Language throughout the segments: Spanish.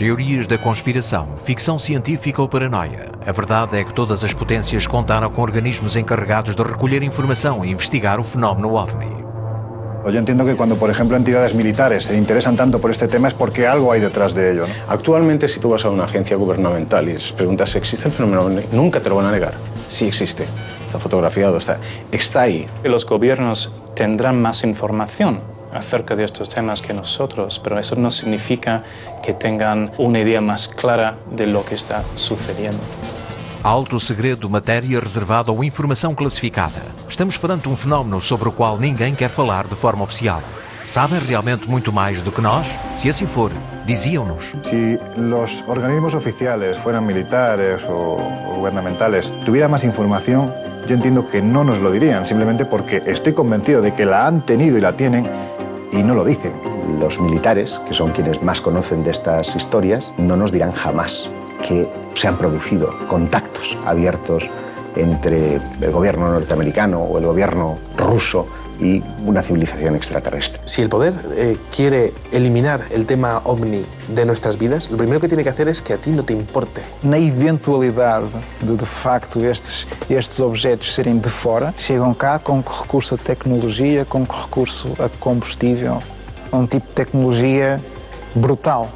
Teorias da conspiração, ficção científica ou paranoia. A verdade é que todas as potências contaram com organismos encarregados de recolher informação e investigar o fenómeno OVNI. Yo entiendo que cuando, por ejemplo, entidades militares se interesan tanto por este tema es porque algo hay detrás de ello, ¿no? Actualmente, si tú vas a una agencia gubernamental y les preguntas si existe el fenómeno OVNI, nunca te lo van a negar. Sí existe. Está fotografiado, está ahí. Los gobiernos tendrán más información acerca de estos temas que nosotros, pero eso no significa que tengan una idea más clara de lo que está sucediendo. Alto segredo, matéria reservada ou informação classificada. Estamos perante um fenómeno sobre o qual ninguém quer falar de forma oficial. ¿Saben realmente muito mais do que nós? Se assim for, diziam-nos. Si los organismos oficiales, fueran militares o gubernamentales, tuvieran más información, yo entiendo que no nos lo dirían, simplemente porque estoy convencido de que la han tenido y la tienen y no lo dicen. Los militares, que son quienes más conocen de estas historias, no nos dirán jamás que se han producido contactos abiertos entre el gobierno norteamericano o el gobierno ruso y una civilización extraterrestre. Si el poder quiere eliminar el tema OVNI de nuestras vidas, lo primero que tiene que hacer es que a ti no te importe. Na eventualidade de facto estes objetos serem de fora, chegam cá com recurso a tecnologia, com recurso a combustível, um tipo de tecnologia brutal.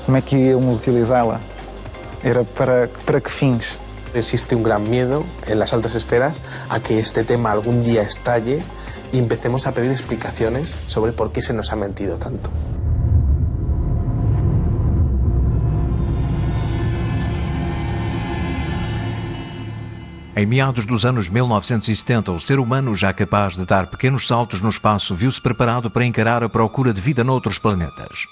Como é que íamos utilizá-la? Era para que fins? Existe un gran miedo en las altas esferas a que este tema algún día estalle y empecemos a pedir explicaciones sobre por qué se nos ha mentido tanto. Em meados dos anos 1970, o ser humano, já capaz de dar pequenos saltos no espaço, viu-se preparado para encarar a procura de vida noutros planetas.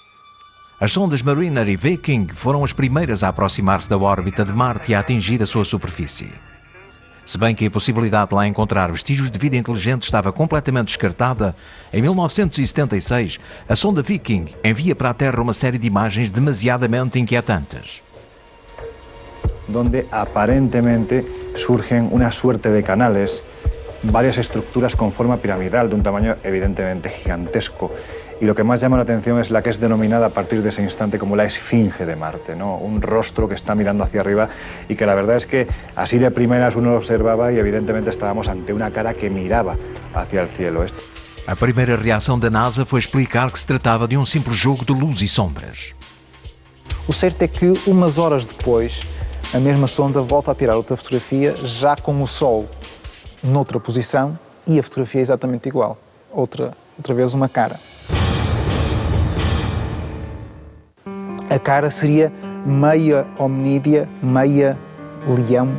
As sondas Mariner e Viking foram as primeiras a aproximar-se da órbita de Marte e a atingir a sua superfície. Se bem que a possibilidade de lá encontrar vestígios de vida inteligente estava completamente descartada, em 1976, a sonda Viking envia para a Terra uma série de imagens demasiadamente inquietantes. Donde aparentemente surgen una suerte de canales, varias estructuras con forma piramidal de un tamaño evidentemente gigantesco. Y lo que más llama la atención es la que es denominada a partir de ese instante como la Esfinge de Marte, ¿no? Un rostro que está mirando hacia arriba y que la verdad es que así de primeras uno lo observaba y evidentemente estábamos ante una cara que miraba hacia el cielo. A primeira reação da NASA foi explicar que se tratava de um simples jogo de luz e sombras. O certo é que umas horas depois, a mesma sonda volta a tirar outra fotografia já com o Sol noutra posição e a fotografia é exatamente igual. Outra vez uma cara. A cara seria meia hominídea, meia leão.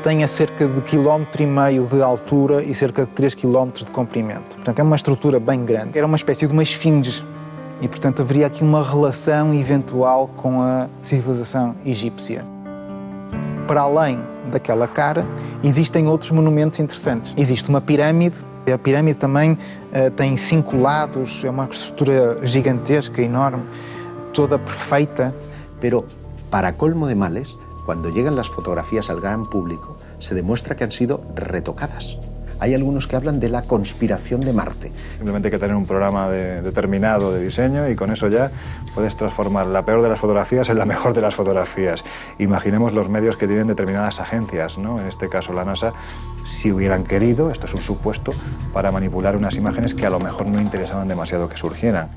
Tem a cerca de 1,5 km de altura e cerca de 3 km de comprimento. Portanto, é uma estrutura bem grande. Era uma espécie de uma esfinge e, portanto, haveria aqui uma relação eventual com a civilização egípcia. Para além daquela cara, existem outros monumentos interessantes. Existe uma pirâmide. A pirâmide também tem 5 lados, é uma estrutura gigantesca, enorme, toda perfeita. Pero, para colmo de males, cuando llegan las fotografías al gran público, se demuestra que han sido retocadas. Hay algunos que hablan de la conspiración de Marte. Simplemente hay que tener un programa determinado de diseño y con eso ya puedes transformar la peor de las fotografías en la mejor de las fotografías. Imaginemos los medios que tienen determinadas agencias, ¿no? En este caso la NASA, si hubieran querido, esto es un supuesto, para manipular unas imágenes que a lo mejor no interesaban demasiado que surgieran.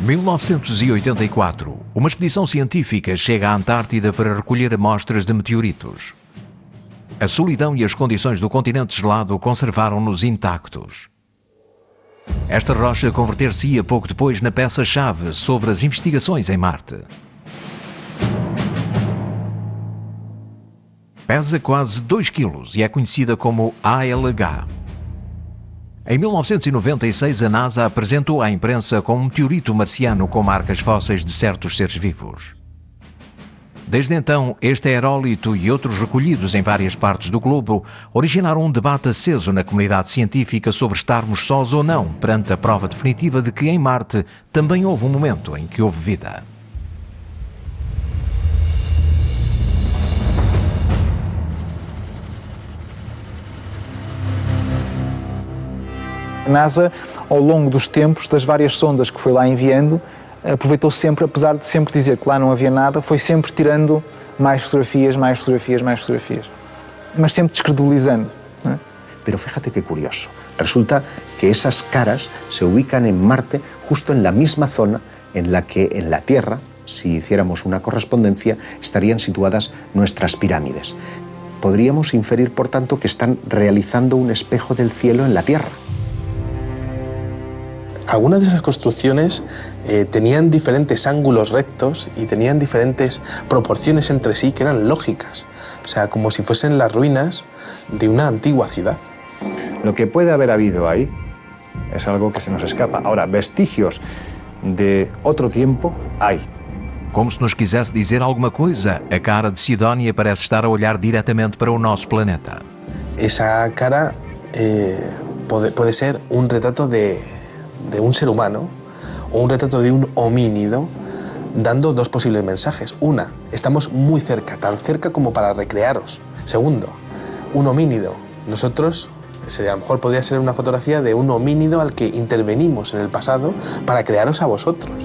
Em 1984, uma expedição científica chega à Antártida para recolher amostras de meteoritos. A solidão e as condições do continente gelado conservaram-nos intactos. Esta rocha converter-se-ia pouco depois na peça-chave sobre as investigações em Marte. Pesa quase 2 kg e é conhecida como ALH. Em 1996, a NASA apresentou à imprensa com um meteorito marciano com marcas fósseis de certos seres vivos. Desde então, este aerólito e outros recolhidos em várias partes do globo originaram um debate aceso na comunidade científica sobre estarmos sós ou não perante a prova definitiva de que em Marte também houve um momento em que houve vida. A NASA, ao longo dos tempos, das várias sondas que foi lá enviando, aproveitou sempre, apesar de sempre dizer que lá não havia nada, foi sempre tirando mais fotografias, mais fotografias, mais fotografias. Mas sempre descredibilizando. ¿No? Pero fíjate qué curioso. Resulta que esas caras se ubican en Marte justo en la misma zona en la que en la Tierra, si hiciéramos una correspondencia, estarían situadas nuestras pirámides. Podríamos inferir, por tanto, que están realizando un espejo del cielo en la Tierra. Algunas de esas construcciones tenían diferentes ángulos rectos y tenían diferentes proporciones entre sí que eran lógicas. O sea, como si fuesen las ruinas de una antigua ciudad. Lo que puede haber habido ahí es algo que se nos escapa. Ahora, vestigios de otro tiempo hay. Como se nos quisesse dizer alguma coisa, a cara de Sidónia parece estar a olhar diretamente para o nosso planeta. Esa cara puede ser un retrato de un ser humano o un retrato de un homínido dando dos posibles mensajes. Una, estamos muy cerca, tan cerca como para recrearos. Segundo, un homínido. Nosotros, a lo mejor podría ser una fotografía de un homínido al que intervenimos en el pasado para crearos a vosotros.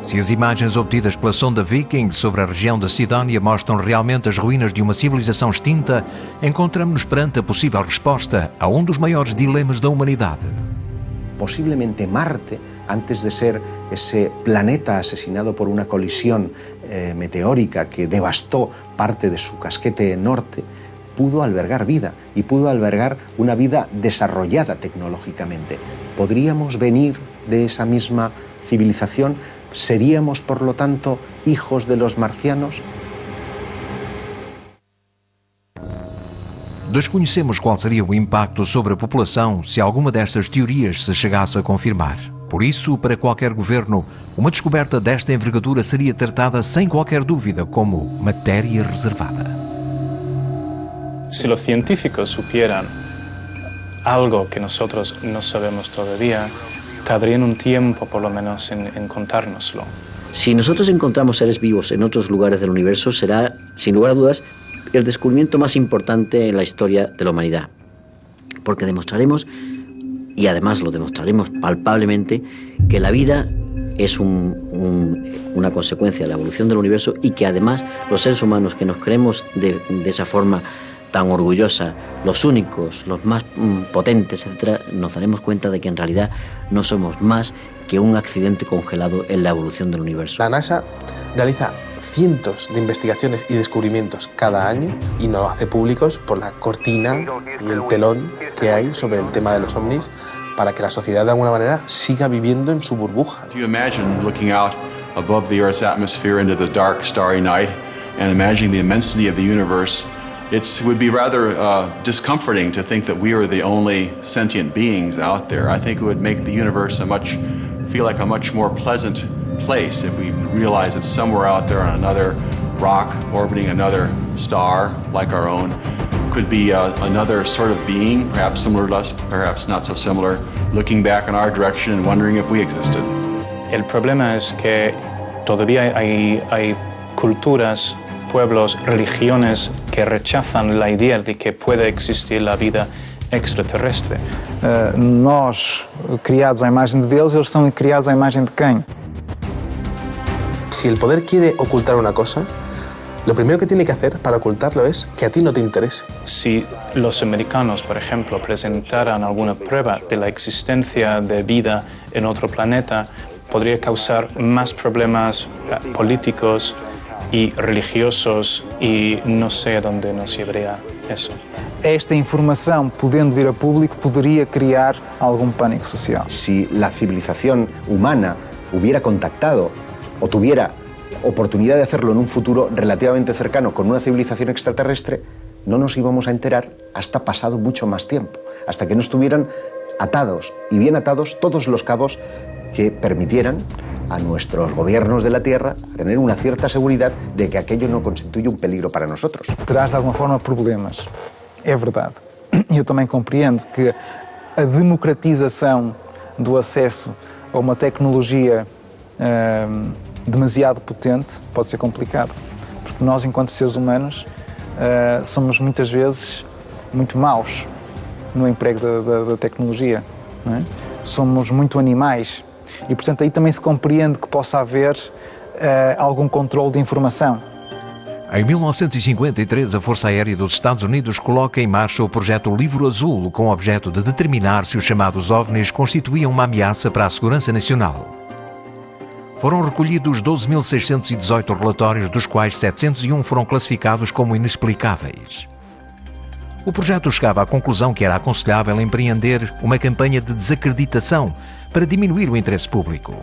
Se as imagens obtidas pela sonda Viking sobre a região da Sidónia mostram realmente as ruínas de uma civilização extinta, encontramos-nos perante a possível resposta a um dos maiores dilemas da humanidade. Posiblemente Marte, antes de ser ese planeta asesinado por una colisión meteórica que devastó parte de su casquete norte, pudo albergar vida y pudo albergar una vida desarrollada tecnológicamente. ¿Podríamos venir de esa misma civilización? ¿Seríamos, por lo tanto, hijos de los marcianos? Desconhecemos qual seria o impacto sobre a população se alguma destas teorias se chegasse a confirmar. Por isso, para qualquer governo, uma descoberta desta envergadura seria tratada sem qualquer dúvida como matéria reservada. Si los científicos supieran algo que nosotros no sabemos todavía, tardarían un tiempo por lo menos en contárnoslo. Si nosotros encontramos seres vivos en otros lugares del universo, será, sin lugar a dudas, el descubrimiento más importante en la historia de la humanidad. Porque demostraremos, y además lo demostraremos palpablemente, que la vida es una consecuencia de la evolución del universo y que además los seres humanos que nos creemos de esa forma tan orgullosa, los únicos, los más potentes, etc., nos daremos cuenta de que en realidad no somos más que un accidente congelado en la evolución del universo. La NASA realiza cientos de investigaciones y descubrimientos cada año y no lo hace públicos por la cortina y el telón que hay sobre el tema de los ovnis para que la sociedad de alguna manera siga viviendo en su burbuja. If you imagine looking out above the Earth's atmosphere into the dark, starry night and imagining the immensity of the universe, it would be rather discomforting to think that we are the only sentient beings out there. I think it would make the universe feel like a much more pleasant place if we realize it's somewhere out there on another rock orbiting another star like our own. Could be another sort of being, perhaps similar to us, perhaps not so similar, looking back in our direction and wondering if we existed. El problema es que todavía hay culturas, pueblos, religiones que rechazan la idea de que puede existir la vida extraterrestre. Nós, criados à imagem de Deus, eles são criados à imagem de quem? Si el poder quiere ocultar una cosa, lo primero que tiene que hacer para ocultarlo es que a ti no te interese. Si los americanos, por ejemplo, presentaran alguna prueba de la existencia de vida en otro planeta, podría causar más problemas políticos y religiosos y no sé a dónde nos llevaría eso. Esta informação, podendo vir a público, poderia criar algum pânico social. Si la civilización humana hubiera contactado o tuviera oportunidad de hacerlo en un futuro relativamente cercano con una civilización extraterrestre, no nos íbamos a enterar hasta pasado mucho más tiempo, hasta que no estuvieran atados y bien atados todos los cabos que permitieran a nuestros gobiernos de la Tierra tener una cierta seguridad de que aquello no constituye un peligro para nosotros. Traz de alguma forma problemas, é verdade. Eu também compreendo que a democratização do acesso a uma tecnologia demasiado potente pode ser complicado, porque nós, enquanto seres humanos, somos muitas vezes muito maus no emprego da tecnologia, não é? Somos muito animais e, portanto, aí também se compreende que possa haver algum controle de informação. Em 1953, a Força Aérea dos Estados Unidos coloca em marcha o projeto Livro Azul, com o objeto de determinar se os chamados OVNIs constituíam uma ameaça para a segurança nacional. Foram recolhidos 12.618 relatórios, dos quais 701 foram classificados como inexplicáveis. O projeto chegava à conclusão que era aconselhável empreender uma campanha de desacreditação para diminuir o interesse público.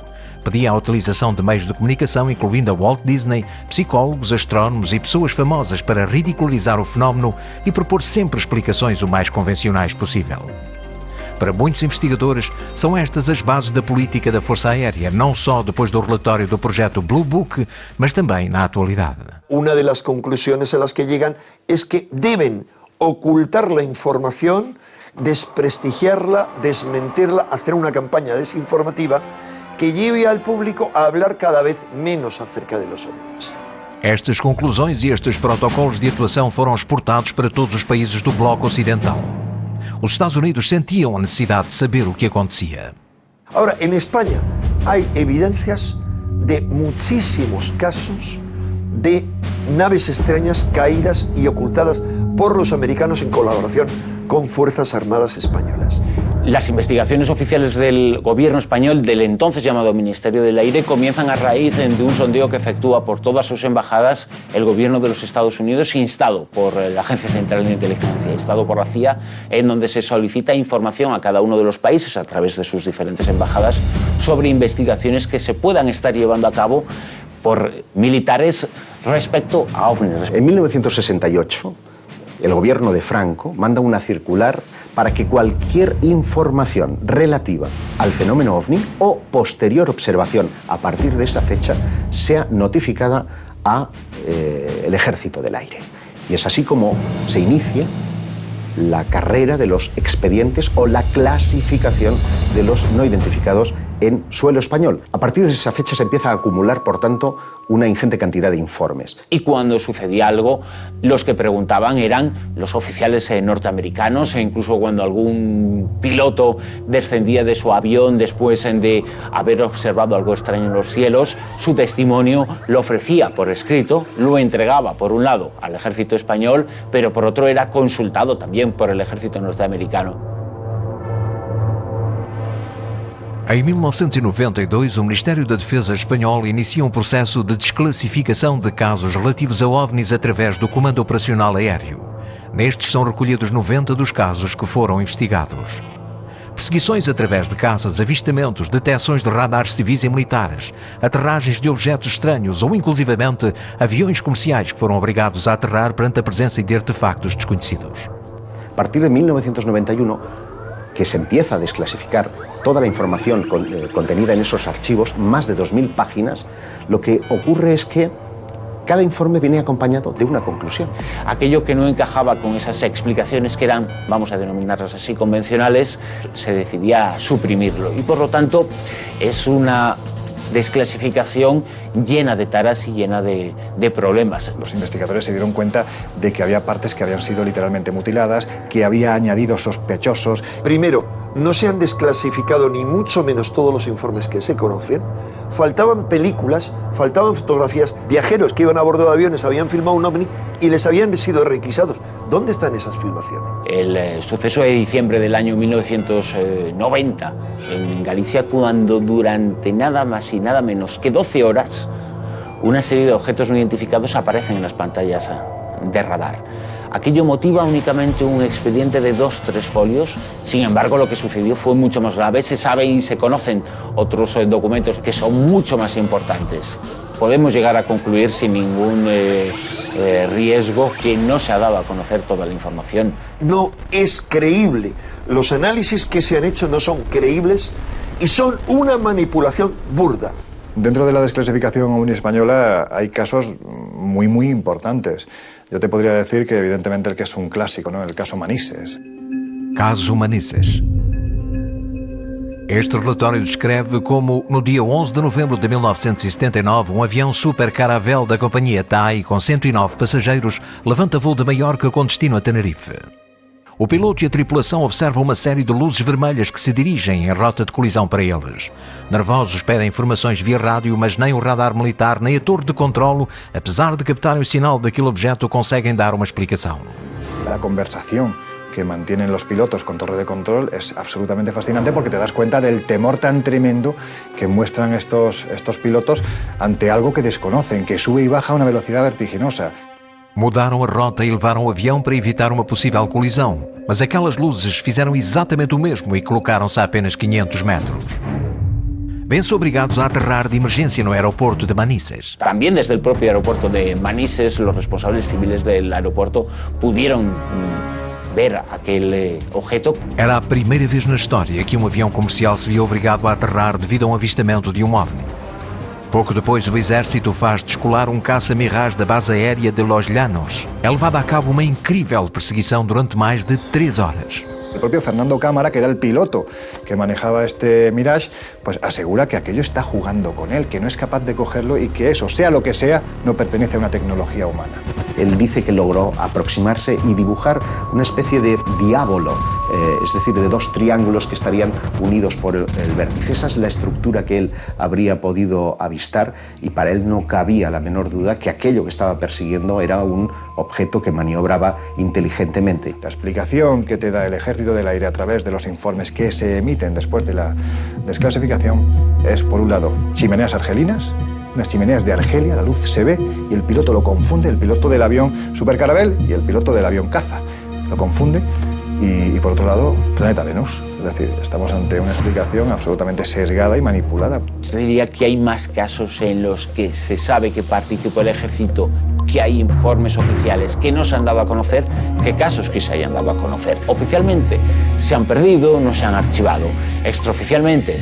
Pedia a utilização de meios de comunicação, incluindo a Walt Disney, psicólogos, astrónomos e pessoas famosas para ridicularizar o fenómeno e propor sempre explicações o mais convencionais possível. Para muitos investigadores, são estas as bases da política da Força Aérea, não só depois do relatório do projeto Blue Book, mas também na atualidade. Una de las conclusiones a las que llegan es que deben ocultar la información, desprestigiarla, desmentirla, hacer una campaña desinformativa que lleve al público a hablar cada vez menos acerca de los ovnis. Estas conclusões e estes protocolos de atuação foram exportados para todos os países do Bloco Ocidental. Os Estados Unidos sentiam a necessidade de saber o que acontecia. Ahora, en España hay evidencias de muchísimos casos de naves extrañas caídas y ocultadas por los americanos en colaboración con Fuerzas Armadas Españolas. Las investigaciones oficiales del gobierno español, del entonces llamado Ministerio del Aire, comienzan a raíz de un sondeo que efectúa por todas sus embajadas el gobierno de los Estados Unidos, instado por la Agencia Central de Inteligencia, instado por la CIA, en donde se solicita información a cada uno de los países a través de sus diferentes embajadas sobre investigaciones que se puedan estar llevando a cabo por militares respecto a ovnis. En 1968, el gobierno de Franco manda una circular para que cualquier información relativa al fenómeno OVNI o posterior observación a partir de esa fecha sea notificada al Ejército del Aire. Y es así como se inicia la carrera de los expedientes o la clasificación de los no identificados en suelo español. A partir de esa fecha se empieza a acumular, por tanto, una ingente cantidad de informes. Y cuando sucedía algo, los que preguntaban eran los oficiales norteamericanos, e incluso cuando algún piloto descendía de su avión después de haber observado algo extraño en los cielos, su testimonio lo ofrecía por escrito, lo entregaba por un lado al ejército español, pero por otro era consultado también por el ejército norteamericano. Em 1992, o Ministério da Defesa espanhol inicia um processo de desclassificação de casos relativos a OVNIs através do Comando Operacional Aéreo. Nestes são recolhidos 90 dos casos que foram investigados. Perseguições através de caças, avistamentos, detecções de radares civis e militares, aterragens de objetos estranhos ou, inclusivamente, aviões comerciais que foram obrigados a aterrar perante a presença de artefactos desconhecidos. A partir de 1991, que se empieza a desclasificar toda la información contenida en esos archivos, más de 2.000 páginas, lo que ocurre es que cada informe viene acompañado de una conclusión. Aquello que no encajaba con esas explicaciones que eran, vamos a denominarlas así, convencionales, se decidía suprimirlo. Y por lo tanto es una desclasificación llena de taras y llena de problemas. Los investigadores se dieron cuenta de que había partes que habían sido literalmente mutiladas, que había añadido sospechosos. Primero, no se han desclasificado ni mucho menos todos los informes que se conocen. Faltaban películas, faltaban fotografías. Viajeros que iban a bordo de aviones habían filmado un ovni y les habían sido requisados. ¿Dónde están esas filmaciones? El suceso de diciembre del año 1990 en Galicia, cuando durante nada más y nada menos que 12 horas una serie de objetos no identificados aparecen en las pantallas de radar. Aquello motiva únicamente un expediente de 2-3 folios. Sin embargo, lo que sucedió fue mucho más grave. Se sabe y se conocen otros documentos que son mucho más importantes. podemos llegar a concluir sin ningún riesgo que no se ha dado a conocer toda la información. No es creíble. Los análisis que se han hecho no son creíbles y son una manipulación burda. Dentro de la desclasificación ovni española hay casos muy importantes. Yo te podría decir que evidentemente el que es un clásico, ¿no? El caso Manises. Caso Manises. Este relatório descreve como, no dia 11 de novembro de 1979, avião Super Caravelle da companhia TAI, com 109 passageiros, levanta voo de Maiorca com destino a Tenerife. O piloto e a tripulação observam uma série de luzes vermelhas que se dirigem em rota de colisão para eles. Nervosos pedem informações via rádio, mas nem o radar militar nem a torre de controlo, apesar de captarem o sinal daquele objeto, conseguem dar uma explicação. A conversação que mantienen los pilotos con torre de control es absolutamente fascinante porque te das cuenta del temor tan tremendo que muestran estos pilotos ante algo que desconocen, que sube y baja a una velocidad vertiginosa. Mudaram a rota e levaram o avião para evitar uma possível colisão, mas aquelas luzes fizeram exatamente o mesmo e colocaram-se a apenas 500 metros. Ven-se obrigados a aterrar de emergência no aeropuerto de Manises. También desde el propio aeropuerto de Manises, los responsables civiles del aeropuerto pudieron ver aquele objeto. Era a primeira vez na história que um avião comercial se via obrigado a aterrar devido a um avistamento de um OVNI. Pouco depois, o exército faz descolar um caça-Mirage da base aérea de Los Llanos. É levada a cabo uma incrível perseguição durante mais de 3 horas. El propio Fernando Cámara, que era el piloto que manejaba este Mirage, pues asegura que aquello está jugando con él, que no es capaz de cogerlo y que eso, sea lo que sea, no pertenece a una tecnología humana. Él dice que logró aproximarse y dibujar una especie de diábolo, es decir, de 2 triángulos que estarían unidos por el vértice. Esa es la estructura que él habría podido avistar y para él no cabía la menor duda que aquello que estaba persiguiendo era un objeto que maniobraba inteligentemente. La explicación que te da el Ejército del Aire a través de los informes que se emiten después de la desclasificación es, por un lado, chimeneas argelinas, unas chimeneas de Argelia, la luz se ve y el piloto lo confunde, el piloto del avión Super Caravelle y el piloto del avión caza. Lo confunde y por otro lado, planeta Venus. Es decir, estamos ante una explicación absolutamente sesgada y manipulada. Yo diría que hay más casos en los que se sabe que participó el ejército, que hay informes oficiales que no se han dado a conocer, que casos que se hayan dado a conocer. Oficialmente se han perdido, no se han archivado. Extraoficialmente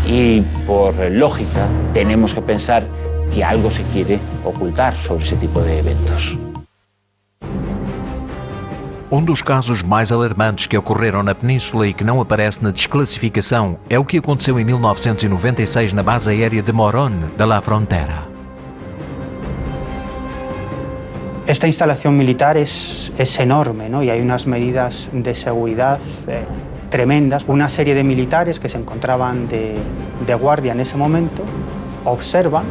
y por lógica tenemos que pensar que algo se quiere ocultar sobre ese tipo de eventos. Um dos casos mais alarmantes que ocorreram na Península e que não aparece na desclassificação é o que aconteceu em 1996 na base aérea de Morón de la Frontera. Esta instalación militar es enorme, ¿no? Y hay unas medidas de seguridad tremendas. Una serie de militares que se encontraban de guardia en ese momento observan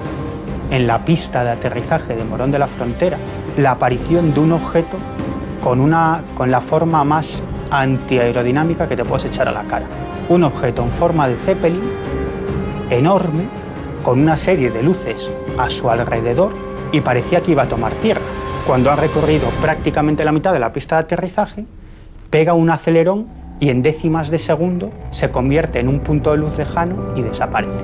en la pista de aterrizaje de Morón de la Frontera la aparición de un objeto con la forma más antiaerodinámica que te puedes echar a la cara. Un objeto en forma de Zeppelin, enorme, con una serie de luces a su alrededor y parecía que iba a tomar tierra. Cuando ha recorrido prácticamente la mitad de la pista de aterrizaje, pega un acelerón y en décimas de segundo se convierte en un punto de luz lejano y desaparece.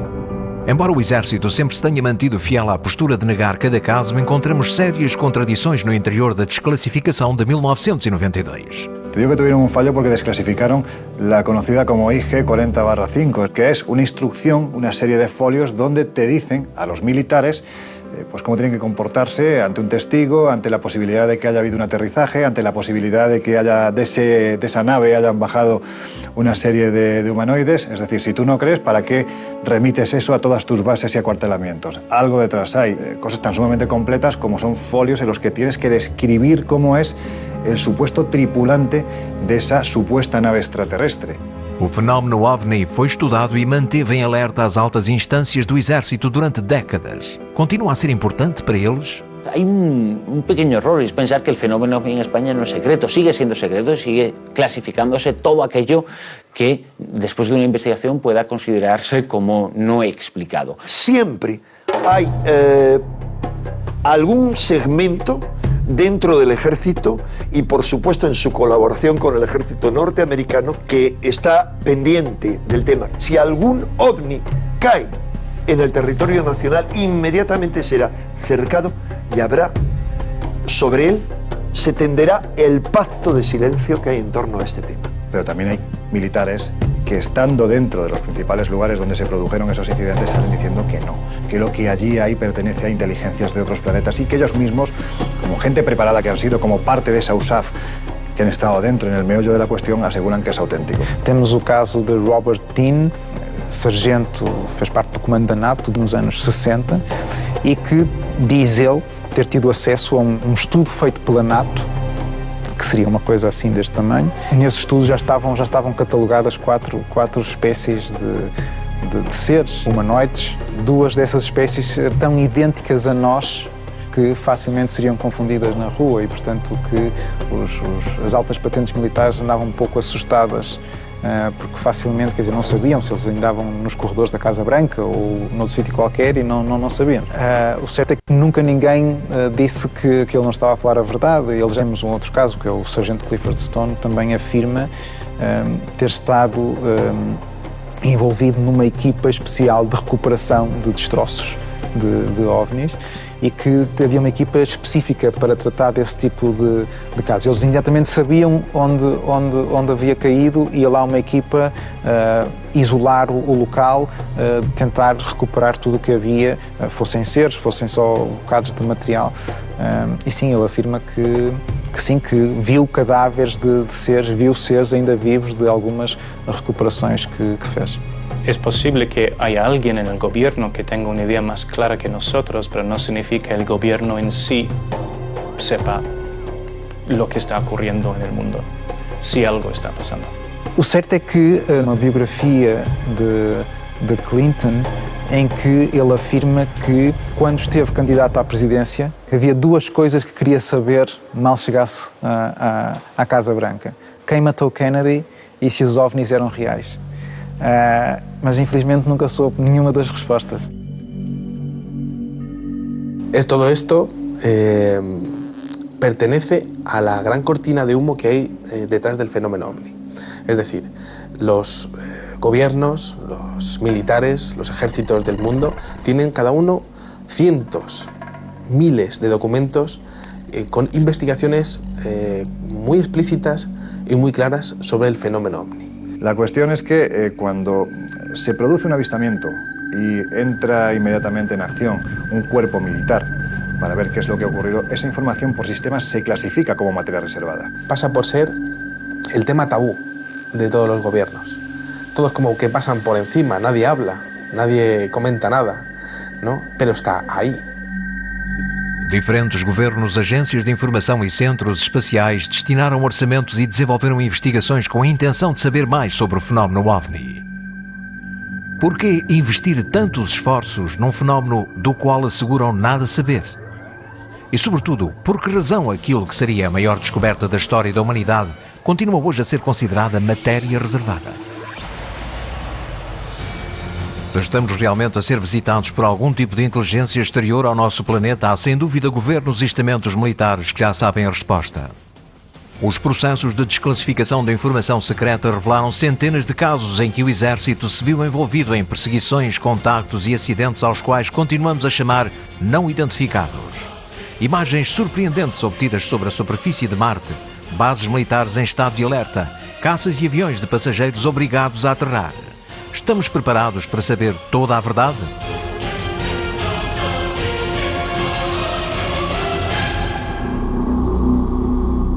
Embora o Exército sempre se tenha mantido fiel à postura de negar cada caso, encontramos sérias contradições no interior da desclasificação de 1992. Te digo que tuvieron un fallo porque desclasificaron la conocida como IG 40/5, que es una instrucción, una serie de folios donde te dicen a los militares pues cómo tienen que comportarse ante un testigo, ante la posibilidad de que haya habido un aterrizaje, ante la posibilidad de que de esa nave hayan bajado una serie de humanoides. Es decir, si tú no crees, ¿para qué remites eso a todas tus bases y acuartelamientos? Algo detrás hay, cosas tan sumamente completas como son folios en los que tienes que describir cómo es el supuesto tripulante de esa supuesta nave extraterrestre. O fenómeno OVNI foi estudado e manteve em alerta as altas instâncias do Exército durante décadas. Continua a ser importante para eles? Hay un pequeño error, es pensar que el fenómeno en España no es secreto. Sigue siendo secreto y sigue clasificándose todo aquello que después de una investigación pueda considerarse como no explicado. Siempre hay algún segmento dentro del ejército y por supuesto en su colaboración con el ejército norteamericano que está pendiente del tema. Si algún ovni cae en el territorio nacional, inmediatamente será cercado y habrá sobre él, se tenderá el pacto de silencio que hay en torno a este tema. Pero también hay militares que, estando dentro de los principales lugares donde se produjeron esos incidentes, salen diciendo que no, que lo que allí hay pertenece a inteligencias de otros planetas y que ellos mismos, como gente preparada que han sido, como parte de esa USAF, que han estado dentro en el meollo de la cuestión, aseguran que es auténtico. Temos o caso de Robert Dean, sargento, fez parte do comando da NATO nos anos 60 e que diz ele ter tido acesso a um estudo feito pela NATO, que seria uma coisa assim deste tamanho. Nesse estudo já estavam catalogadas quatro espécies de seres humanoides. Duas dessas espécies tão idênticas a nós que facilmente seriam confundidas na rua e, portanto, que as altas patentes militares andavam um pouco assustadas porque facilmente, quer dizer, não sabiam se eles andavam nos corredores da Casa Branca ou num sítio qualquer e não sabiam. O certo é que nunca ninguém disse que ele não estava a falar a verdade. Eles temos um outro caso, que é o sargento Clifford Stone, também afirma ter estado envolvido numa equipa especial de recuperação de destroços de OVNIs e que havia uma equipa específica para tratar desse tipo de casos. Eles imediatamente sabiam onde havia caído e ia lá uma equipa isolar o local, tentar recuperar tudo o que havia, fossem seres, fossem só bocados de material. E sim, ele afirma que sim, que viu cadáveres de seres, viu seres ainda vivos de algumas recuperações que fez. Es posible que haya alguien en el gobierno que tenga una idea más clara que nosotros, pero no significa que el gobierno en sí sepa lo que está ocurriendo en el mundo, si algo está pasando. O certo é que uma biografia de Clinton, em que ele afirma que, quando esteve candidato à presidência, havia duas coisas que queria saber mal chegasse à Casa Branca: quem matou Kennedy e se os OVNIs eram reais. Mas infelizmente nunca soube nenhuma das respostas. Todo esto pertenece a la gran cortina de humo que hay detrás del fenómeno OVNI. Es decir, los gobiernos, los militares, los ejércitos del mundo tienen cada uno cientos, miles de documentos con investigaciones muy explícitas y muy claras sobre el fenómeno OVNI. La cuestión es que cuando se produce un avistamiento y entra inmediatamente en acción un cuerpo militar para ver qué es lo que ha ocurrido, esa información por sistemas se clasifica como materia reservada. Pasa por ser el tema tabú de todos los gobiernos. Todos como que pasan por encima, nadie habla, nadie comenta nada, ¿no? Pero está ahí. Diferentes governos, agências de informação e centros espaciais destinaram orçamentos e desenvolveram investigações com a intenção de saber mais sobre o fenómeno OVNI. Por que investir tantos esforços num fenómeno do qual asseguram nada saber? E, sobretudo, por que razão aquilo que seria a maior descoberta da história da humanidade continua hoje a ser considerada matéria reservada? Se estamos realmente a ser visitados por algum tipo de inteligência exterior ao nosso planeta, há sem dúvida governos e estamentos militares que já sabem a resposta. Os processos de desclassificação da informação secreta revelaram centenas de casos em que o Exército se viu envolvido em perseguições, contactos e acidentes aos quais continuamos a chamar não identificados. Imagens surpreendentes obtidas sobre a superfície de Marte, bases militares em estado de alerta, caças e aviões de passageiros obrigados a aterrar. Estamos preparados para saber toda a verdade?